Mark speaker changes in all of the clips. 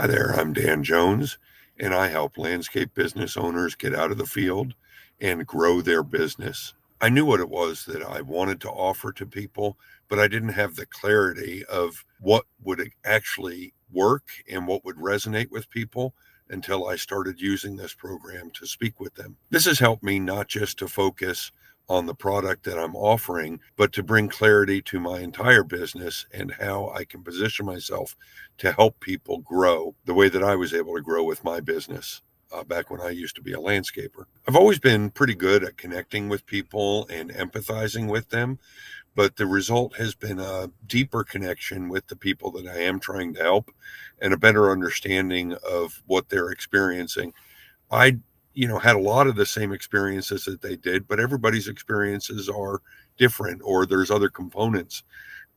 Speaker 1: Hi there, I'm Dan Jones, and I help landscape business owners get out of the field and grow their business. I knew what it was that I wanted to offer to people, but I didn't have the clarity of what would actually work and what would resonate with people until I started using this program to speak with them. This has helped me not just to focus on the product that I'm offering, but to bring clarity to my entire business and how I can position myself to help people grow the way that I was able to grow with my business. Back when I used to be a landscaper, I've always been pretty good at connecting with people and empathizing with them, but the result has been a deeper connection with the people that I am trying to help and a better understanding of what they're experiencing. I, had a lot of the same experiences that they did, but everybody's experiences are different, or there's other components.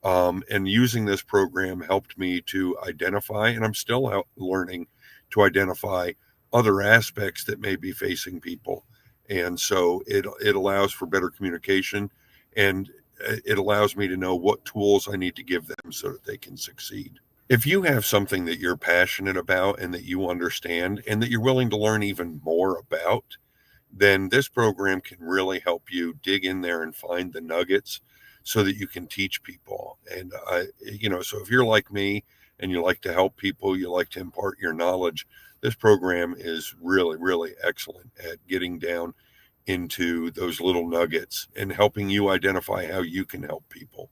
Speaker 1: And using this program helped me to identify, and I'm still out learning to identify other aspects that may be facing people. And so it allows for better communication, and it allows me to know what tools I need to give them so that they can succeed. If you have something that you're passionate about and that you understand and that you're willing to learn even more about, then this program can really help you dig in there and find the nuggets so that you can teach people. And so if you're like me and you like to help people, you like to impart your knowledge, this program is really, really excellent at getting down into those little nuggets and helping you identify how you can help people.